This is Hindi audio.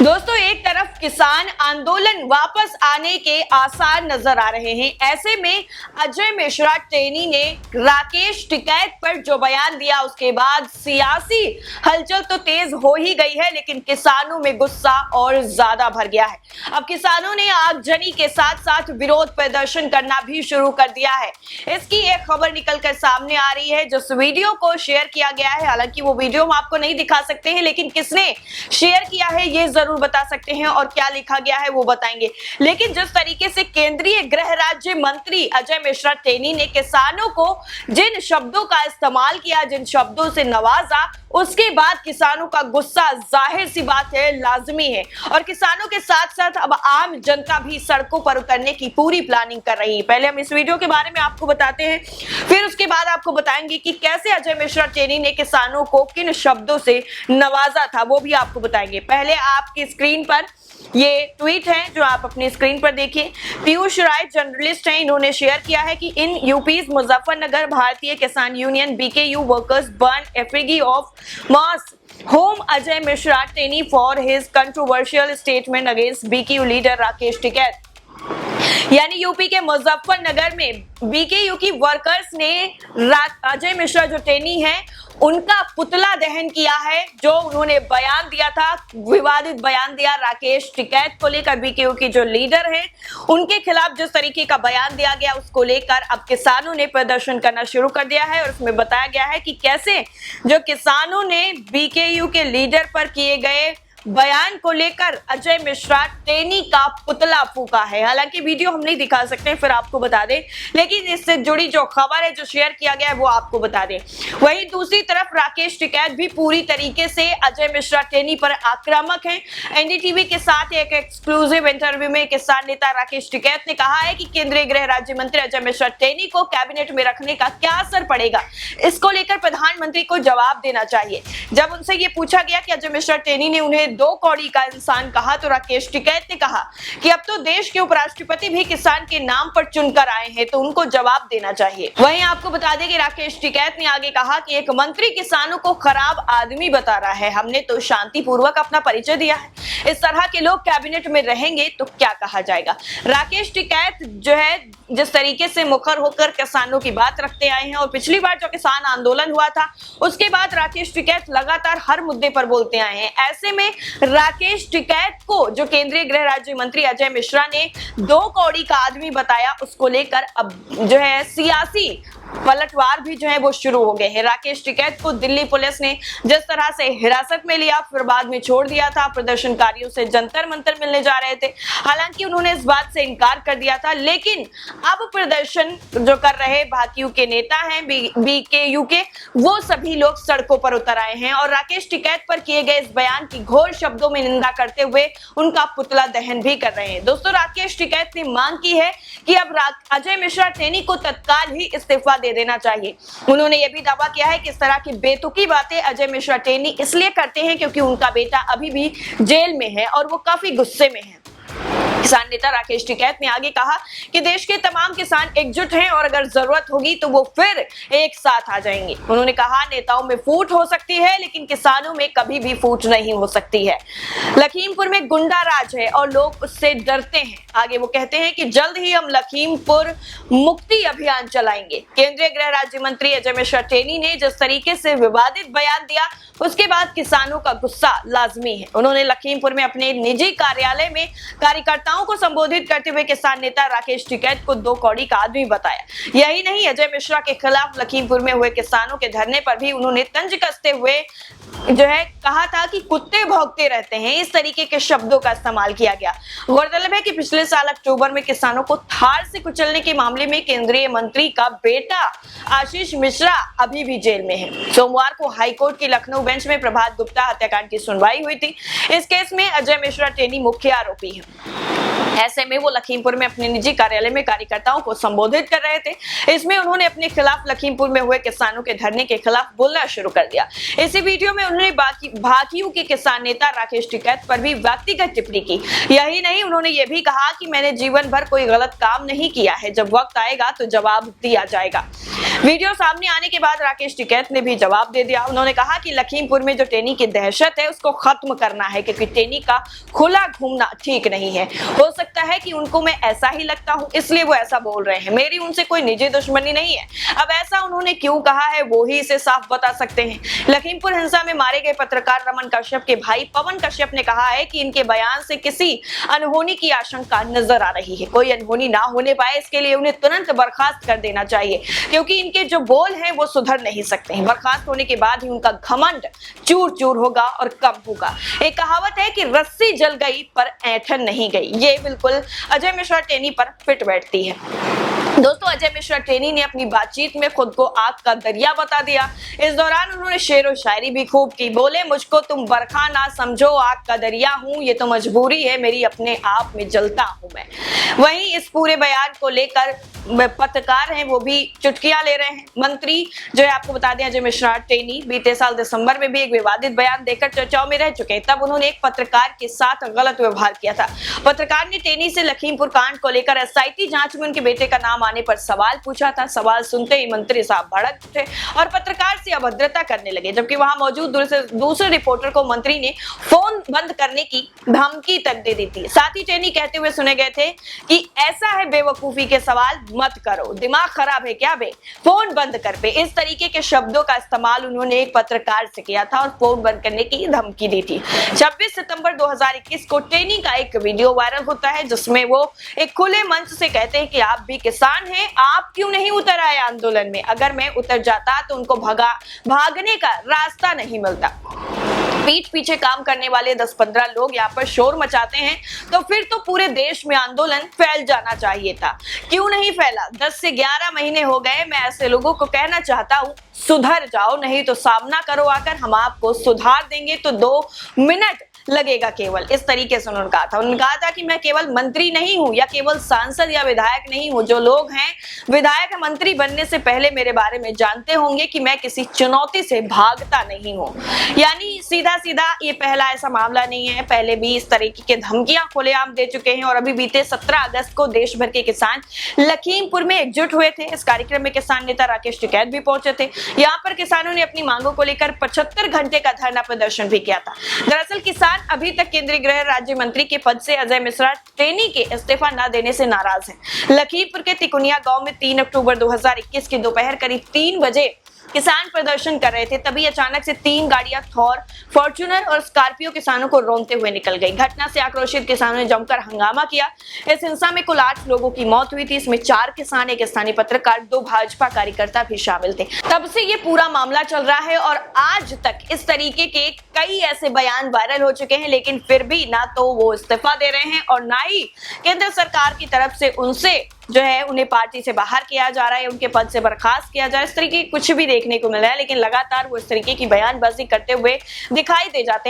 दोस्तों, एक तरफ किसान आंदोलन वापस आने के आसार नजर आ रहे हैं। ऐसे में अजय मिश्रा टेनी ने राकेश टिकैत पर जो बयान दिया, उसके बाद सियासी हलचल तो तेज हो ही गई है, लेकिन किसानों में गुस्सा और ज्यादा भर गया है। अब किसानों ने आगजनी के साथ साथ विरोध प्रदर्शन करना भी शुरू कर दिया है। इसकी एक खबर निकलकर सामने आ रही है, जिस वीडियो को शेयर किया गया है। हालांकि वो वीडियो हम आपको नहीं दिखा सकते हैं, लेकिन किसने शेयर किया है ये जरूर बता सकते हैं, और क्या लिखा गया है वो बताएंगे। लेकिन जिस तरीके से केंद्रीय गृह राज्य मंत्री अजय मिश्रा टेनी ने किसानों को जिन शब्दों का इस्तेमाल किया, जिन शब्दों से नवाजा, उसके बाद किसानों का गुस्सा जाहिर सी बात है लाजमी है। और किसानों के साथ साथ अब आम जनता भी सड़कों पर उतरने की पूरी प्लानिंग कर रही है। पहले हम इस वीडियो के बारे में आपको बताते हैं, फिर उसके बाद आपको बताएंगे कि कैसे अजय मिश्रा टेनी ने किसानों को किन शब्दों से नवाजा था, वो भी आपको बताएंगे। पहले आपकी स्क्रीन पर ये ट्वीट है जो आप अपनी स्क्रीन पर देखिए। पीयूष राय जर्नलिस्ट हैं, इन्होंने शेयर किया है कि इन यूपीज Muzaffarnagar Bharatiya Kisan Union BKU workers burn effigy of MoS home Ajay Mishra Teni for his controversial statement against BKU leader Rakesh Tikait. यानी यूपी के मुजफ्फरनगर में बीकेयू की वर्कर्स ने अजय मिश्रा जो टेनी है उनका पुतला दहन किया है। जो उन्होंने बयान दिया था, विवादित बयान दिया राकेश टिकैत को लेकर, बीकेयू की जो लीडर है उनके खिलाफ जिस तरीके का बयान दिया गया, उसको लेकर अब किसानों ने प्रदर्शन करना शुरू कर दिया है। और उसमें बताया गया है कि कैसे जो किसानों ने बीकेयू के लीडर पर किए गए बयान को लेकर अजय मिश्रा टेनी का पुतला फूका है। हालांकि वीडियो हम नहीं दिखा सकते, फिर आपको बता दें, लेकिन इससे जुड़ी जो खबर है जो शेयर किया गया है वो आपको बता दें। वहीं दूसरी तरफ राकेश टिकैत भी पूरी तरीके से अजय मिश्रा टेनी पर आक्रामक हैं। एनडीटीवी के साथ एक एक्सक्लूसिव इंटरव्यू में किसान नेता राकेश टिकैत ने कहा है कि केंद्रीय गृह राज्य मंत्री अजय मिश्रा टेनी को कैबिनेट में रखने का क्या असर पड़ेगा, इसको लेकर प्रधानमंत्री को जवाब देना चाहिए। जब उनसे ये पूछा गया कि अजय मिश्रा टेनी ने उन्हें दो कौड़ी का इंसान कहा, तो राकेश टिकैत ने कहा कि अब तो देश के उपराष्ट्रपति भी किसान के नाम पर चुनकर आए हैं, तो उनको जवाब देना चाहिए। वहीं आपको बता दें कि राकेश टिकैत ने आगे कहा कि एक मंत्री किसानों को खराब आदमी बता रहा है, हमने तो शांतिपूर्वक अपना परिचय दिया है, इस तरह के लोग कैबिनेट में रहेंगे तो क्या कहा जाएगा। राकेश टिकैत जो है जिस तरीके से मुखर होकर किसानों की बात रखते आए हैं, और पिछली बार जो किसान आंदोलन हुआ था उसके बाद राकेश टिकैत लगातार हर मुद्दे पर बोलते आए हैं। ऐसे में राकेश टिकैत को जो केंद्रीय गृह राज्य मंत्री अजय मिश्रा ने दो कौड़ी का आदमी बताया, उसको लेकर अब जो है सियासी पलटवार भी जो है वो शुरू हो गए हैं। राकेश टिकैत को दिल्ली पुलिस ने जिस तरह से हिरासत में लिया, फिर बाद में छोड़ दिया था, प्रदर्शनकारियों से जंतर मंतर मिलने जा रहे थे। हालांकि उन्होंने इस बात से इनकार कर दिया था, लेकिन अब प्रदर्शन जो कर रहे भाकियू के नेता हैं, बीकेयू के, वो सभी लोग सड़कों पर उतर आए हैं और राकेश टिकैत पर किए गए इस बयान की घोर शब्दों में निंदा करते हुए उनका पुतला दहन भी कर रहे हैं। दोस्तों, राकेश टिकैत ने मांग की है कि अब अजय मिश्रा टेनी को तत्काल ही इस्तीफा दे देना चाहिए। उन्होंने यह भी दावा किया है कि इस तरह की बेतुकी बातें अजय मिश्रा टेनी इसलिए करते हैं क्योंकि उनका बेटा अभी भी जेल में है और वो काफी गुस्से में है। किसान नेता राकेश टिकैत ने आगे कहा कि देश के तमाम किसान एकजुट हैं और अगर जरूरत होगी तो वो फिर एक साथ आ जाएंगे। उन्होंने कहा, नेताओं में फूट हो सकती है लेकिन किसानों में कभी भी फूट नहीं हो सकती है। लखीमपुर में गुंडा राज है और लोग उससे डरते हैं। आगे वो कहते हैं कि जल्द ही हम लखीमपुर मुक्ति अभियान चलाएंगे। केंद्रीय गृह राज्य मंत्री अजय मिश्रा टेनी ने जिस तरीके से विवादित बयान दिया, उसके बाद किसानों का गुस्सा लाजमी है। उन्होंने लखीमपुर में अपने निजी कार्यालय में कार्यकर्ताओं को संबोधित करते हुए किसान नेता राकेश टिकैत को दो कौड़ी का आदमी बताया। यही नहीं, अजय मिश्रा के खिलाफ लखीमपुर में हुए किसानों के धरने पर भी उन्होंने तंज कसते हुए जो है कहा था कि कुत्ते भौंकते रहते हैं। इस तरीके के शब्दों का इस्तेमाल किया गया। गौरतलब है कि पिछले साल अक्टूबर में किसानों को थार से कुचलने के मामले में केंद्रीय मंत्री का बेटा आशीष मिश्रा अभी भी जेल में है। सोमवार को हाईकोर्ट की लखनऊ बेंच में प्रभात गुप्ता हत्याकांड की सुनवाई हुई थी। इस केस में अजय मिश्रा टेनी मुख्य आरोपी है। ऐसे में वो लखीमपुर में अपने निजी कार्यालय में कार्यकर्ताओं को संबोधित कर रहे थे। इसमें उन्होंने अपने खिलाफ लखीमपुर में हुए किसानों के धरने के खिलाफ बोलना शुरू कर दिया। इसी वीडियो में उन्होंने भाकियू के किसान नेता राकेश टिकैत पर भी व्यक्तिगत टिप्पणी की। यही नहीं, उन्होंने ये भी कहा कि मैंने जीवन भर कोई गलत काम नहीं किया है, जब वक्त आएगा तो जवाब दिया जाएगा। वीडियो सामने आने के बाद राकेश टिकैत ने भी जवाब दे दिया। उन्होंने कहा कि लखीमपुर में जो टेनी की दहशत है उसको खत्म करना है, क्योंकि टेनी का खुला घूमना ठीक नहीं है। हो सकता है कि उनको मैं ऐसा ही लगता हूं, इसलिए वो ऐसा बोल रहे हैं। मेरी उनसे कोई निजी दुश्मनी नहीं है। अब ऐसा उन्होंने क्यों कहा है वो ही इसे साफ बता सकते हैं। लखीमपुर हिंसा में मारे गए पत्रकार रमन कश्यप के भाई पवन कश्यप ने कहा है कि इनके बयान से किसी अनहोनी की आशंका नजर आ रही है। कोई अनहोनी ना होने पाए इसके लिए उन्हें तुरंत बर्खास्त कर देना चाहिए, क्योंकि इनके जो बोल हैं वो सुधर नहीं सकते हैं। बर्खास्त होने के बाद ही उनका घमंड चूर चूर होगा और कम होगा। एक कहावत है कि रस्सी जल गई पर ऐंठन नहीं गई। ये बिल्कुल अजय मिश्रा टेनी पर फिट बैठती है। दोस्तों, अजय मिश्रा टेनी ने अपनी बातचीत में खुद को आग का दरिया बता दिया। इस दौरान उन्होंने शेर व शायरी भी खूब की। बोले, मुझको तुम बरखा ना समझो, आग का दरिया हूं, ये तो मजबूरी है मेरी, अपने आप में जलता हूं मैं। वहीं इस पूरे बयान को लेकर पत्रकार हैं वो भी चुटकियां ले रहे हैं। मंत्री जो है, आपको बता दें, अजय मिश्रा टेनी बीते साल दिसंबर में भी एक विवादित बयान देकर चर्चाओं में रह चुके हैं। तब उन्होंने एक पत्रकार के साथ गलत व्यवहार किया था। पत्रकार ने टेनी से लखीमपुर कांड को लेकर एसआईटी जांच में उनके बेटे का नाम आने पर सवाल पूछा था। सवाल सुनते ही मंत्री साहब भड़क उठे और पत्रकार से अभद्रता करने लगे, जबकि वहां मौजूद दूसरे रिपोर्टर को मंत्री ने फोन बंद करने की धमकी तक दे दी थी। साथ ही टेनी कहते हुए सुने गए थे कि ऐसा है बेवकूफी के सवाल मत करो, दिमाग खराब है क्या बे, फोन बंद कर पे। इस तरीके के शब्दों का इस्तेमाल उन्होंने एक पत्रकार से किया था और फोन बंद करने की धमकी दी थी। 26 सितंबर 2021 को टेनी का एक वीडियो वायरल होता है जिसमें वो एक खुले मंच से कहते हैं कि आप भी किसान हैं, आप क्यों नहीं उतर आए आंदोलन में? अगर मैं उतर जाता तो उनको भागने का रास्ता नहीं मिलता। पीठ पीछे काम करने वाले 10-15 लोग यहाँ पर शोर मचाते हैं, तो फिर तो पूरे देश में आंदोलन फैल जाना चाहिए था। क्यों नहीं फैला? 10 से 11 महीने हो गए। मैं ऐसे लोगों को कहना चाहता हूँ, सुधर जाओ, नहीं तो सामना करो आकर, हम आपको सुधार देंगे। तो 2 मिनट लगेगा केवल। इस तरीके से उन्होंने कहा था। उन्होंने कहा था कि मैं केवल मंत्री नहीं हूं या केवल सांसद या विधायक नहीं हूं। जो लोग हैं विधायक मंत्री बनने से पहले मेरे बारे में जानते होंगे कि मैं किसी चुनौती से भागता नहीं हूं। यानी सीधा सीधा ये पहला ऐसा मामला नहीं है, पहले भी इस तरीके के धमकियां खुलेआम दे चुके हैं। और अभी बीते 17 अगस्त को देश भर के किसान लखीमपुर में एकजुट हुए थे। इस कार्यक्रम में किसान नेता राकेश टिकैत भी पहुंचे थे। यहाँ पर किसानों ने अपनी मांगों को लेकर 75 घंटे का धरना प्रदर्शन भी किया था। दरअसल किसान अभी तक केंद्रीय गृह राज्य मंत्री के पद से अजय मिश्रा टेनी के इस्तीफा न देने से नाराज हैं। लखीमपुर के तिकुनिया गांव में 3 अक्टूबर 2021 की दोपहर करीब 3 बजे किसान प्रदर्शन कर रहे थे। तभी अचानक से 3 गाड़ियां थॉर, फॉर्च्यूनर और स्कॉर्पियो किसानों को रोनते हुए निकल गई। घटना से आक्रोशित किसानों ने जमकर हंगामा किया। इस हिंसा में कुल 8 लोगों की मौत हुई थी। इसमें 4 किसान, एक स्थानीय पत्रकार, 2 भाजपा कार्यकर्ता भी शामिल थे। तब से ये पूरा मामला चल रहा है और आज तक इस तरीके के कई ऐसे बयान वायरल हो चुके हैं, लेकिन फिर भी ना तो वो इस्तीफा दे रहे हैं और ना ही केंद्र सरकार की तरफ से उनसे जो है उन्हें पार्टी से बाहर किया जा रहा है, उनके पद से बर्खास्त किया जा रहा है। इस तरीके कुछ भी देखने को मिल रहा है, लेकिन लगातार वो इस तरीके की बयानबाजी करते हुए दिखाई दे जाते हैं।